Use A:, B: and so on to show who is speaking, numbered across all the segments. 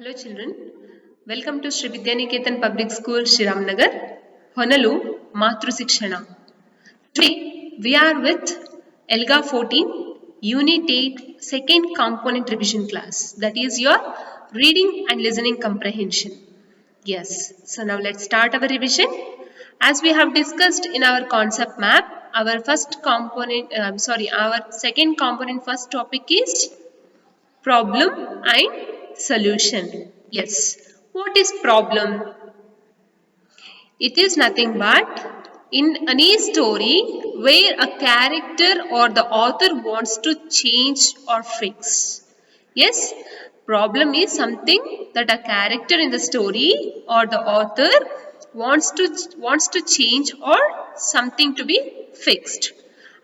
A: Hello children, welcome to Sri Vidyaniketan Public School, Shriramnagar, Honalu, Matru Sikshana. Today we are with ELGA 14, Unit 8, second component revision class. That is your reading and listening comprehension. Yes, so now let's start our revision. As we have discussed in our concept map, our second component first topic is problem and solution. Yes. What is problem? It is nothing but in any story where a character or the author wants to change or fix. Yes. Problem is something that a character in the story or the author wants to change or something to be fixed.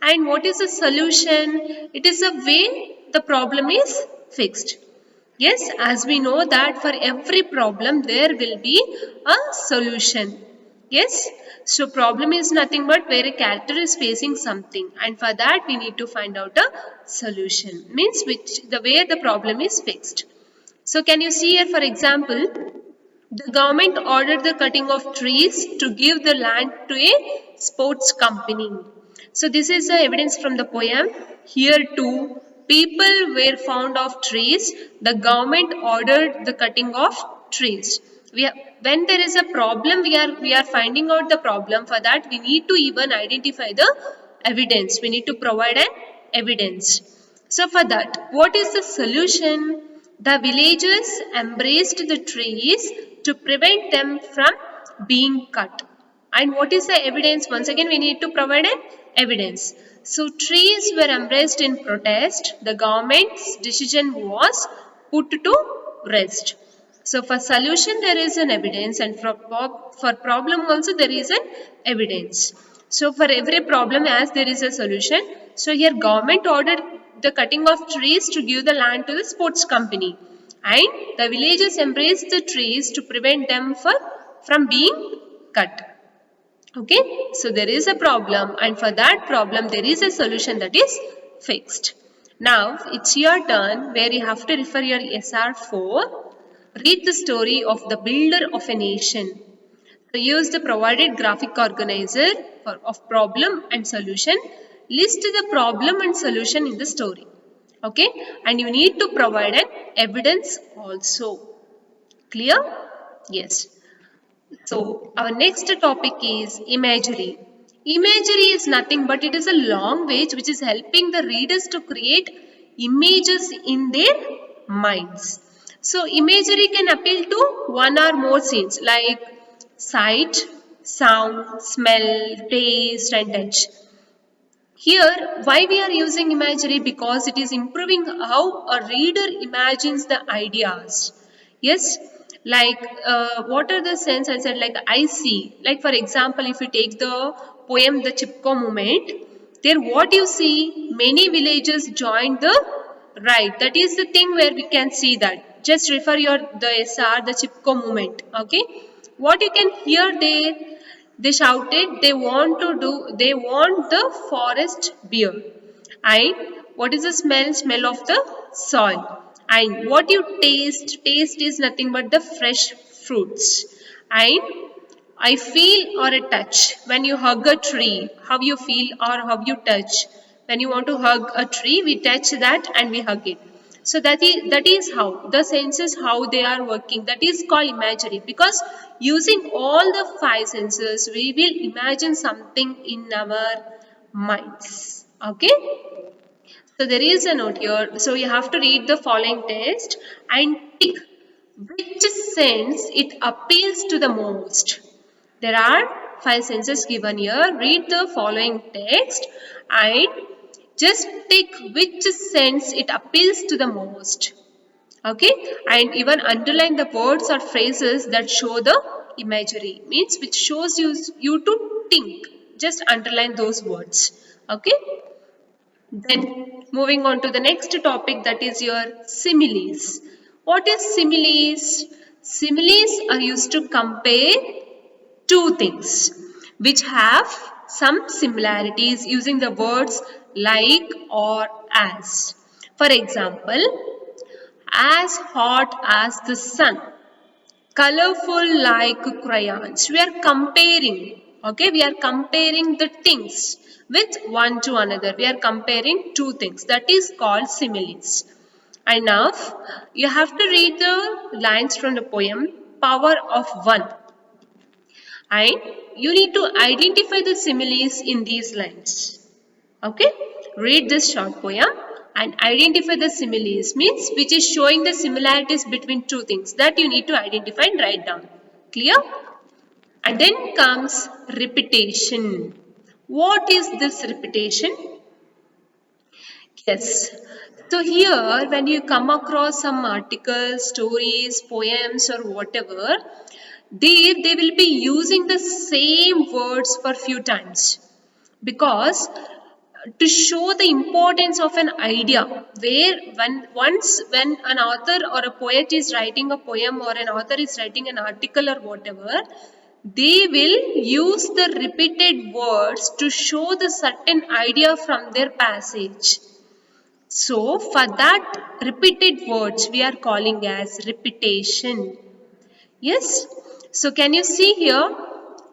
A: And what is the solution? It is a way the problem is fixed. Yes, as we know that for every problem there will be a solution. Yes, so problem is nothing but where a character is facing something, and for that we need to find out a solution. Means the way the problem is fixed. So can you see here, for example, the government ordered the cutting of trees to give the land to a sports company. So this is the evidence from the poem. Here too, people were fond of trees. The government ordered the cutting of trees. When there is a problem, we are finding out the problem. For that, we need to even identify the evidence. We need to provide an evidence. So for that, what is the solution? The villagers embraced the trees to prevent them from being cut. And what is the evidence? Once again, we need to provide an evidence. So trees were embraced in protest. The government's decision was put to rest. So for solution there is an evidence, and for problem also there is an evidence. So for every problem as there is a solution. So here government ordered the cutting of trees to give the land to the sports company, and the villagers embraced the trees to prevent them from being cut. Okay, so there is a problem, and for that problem there is a solution that is fixed. Now it's your turn where you have to refer your SR4. Read the story of the builder of a nation. So use the provided graphic organizer of problem and solution. List the problem and solution in the story. Okay, and you need to provide an evidence also. Clear? Yes. So our next topic is imagery. Imagery is nothing but it is a language which is helping the readers to create images in their minds. So imagery can appeal to one or more scenes like sight, sound, smell, taste and touch. Here, why we are using imagery? Because it is improving how a reader imagines the ideas. Yes, like what are the sense? I said like I see. Like for example, if you take the poem The Chipko Movement, there what you see, many villagers joined the right. That is the thing where we can see that. Just refer the SR, the Chipko Movement. Okay, what you can hear there. They shouted they want the forest beer. And what is the smell? Smell of the soil. And what you taste is nothing but the fresh fruits. And I feel or a touch. When you hug a tree, how you feel or how you touch. When you want to hug a tree, we touch that and we hug it. So that is how the senses how they are working. That is called imagery, because using all the five senses we will imagine something in our minds. Okay. So there is a note here. So you have to read the following text and tick which sense it appeals to the most. There are five senses given here. Read the following text and just tick which sense it appeals to the most. Okay, and even underline the words or phrases that show the imagery, means which shows you to think. Just underline those words. Okay. Then moving on to the next topic, that is your similes. What is similes? Similes are used to compare two things which have some similarities using the words like or as. For example, as hot as the sun, colorful like crayons. We are comparing, okay, we are comparing the things with one to another. We are comparing two things. That is called similes. And now you have to read the lines from the poem Power of One. And you need to identify the similes in these lines. Okay, read this short poem and identify the similes, means which is showing the similarities between two things that you need to identify and write down. Clear? And then comes repetition. What is this repetition? Yes. So here when you come across some articles, stories, poems or whatever, they will be using the same words for few times, because to show the importance of an idea, where when an author or a poet is writing a poem or an author is writing an article or whatever, they will use the repeated words to show the certain idea from their passage. So for that repeated words we are calling as repetition. Yes. So can you see here?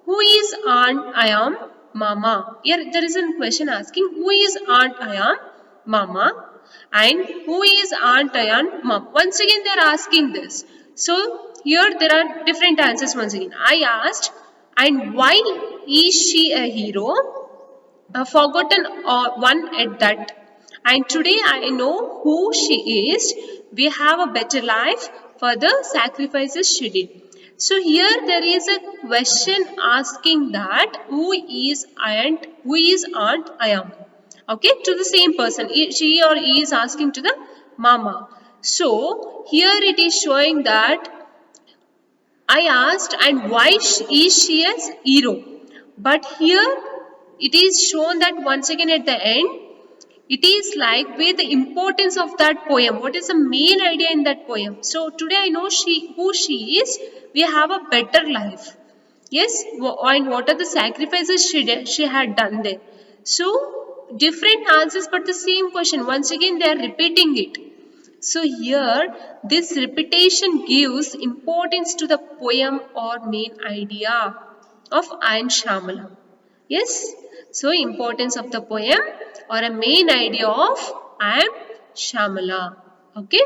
A: Who is Aunt I am? Mama. Here there is a question asking who is Aunt I am? Mama. And who is Aunt I am? Mom. Once again they are asking this. So here there are different answers once again. I asked, and why is she a hero? A forgotten one at that. And today I know who she is. We have a better life for the sacrifices she did. So here there is a question asking that who is Aunt I am. Okay, to the same person. She or he is asking to the mama. So here it is showing that I asked, and why is she a hero? But here it is shown that once again at the end, it is like where the importance of that poem. What is the main idea in that poem? So today I know who she is. We have a better life. Yes, and what are the sacrifices she had done there? So different answers, but the same question. Once again, they are repeating it. So here this repetition gives importance to the poem or main idea of Ayan Shamala. Yes, so importance of the poem or a main idea of Ayan Shamala. Okay.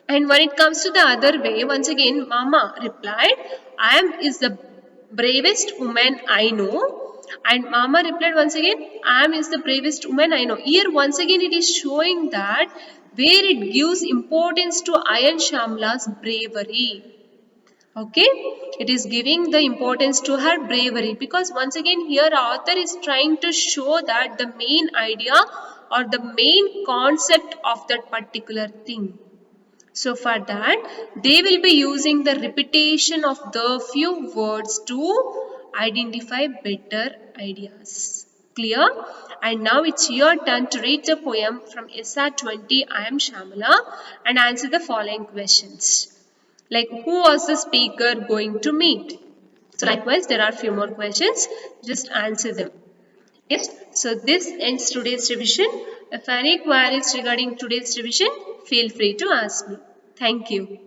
A: And when it comes to the other way, once again Mama replied, I am is the bravest woman I know. And Mama replied once again, I am is the bravest woman I know. Here once again it is showing that where it gives importance to Ayan Shamla's bravery. Okay, it is giving the importance to her bravery, because once again here author is trying to show that the main idea or the main concept of that particular thing. So for that, they will be using the repetition of the few words to identify better ideas. Clear? And now it's your turn to read the poem from SR 20 Ayan Shamala and answer the following questions. Like, who was the speaker going to meet? So likewise, there are few more questions. Just answer them. Yes, so this ends today's revision. If any queries regarding today's revision, feel free to ask me. Thank you.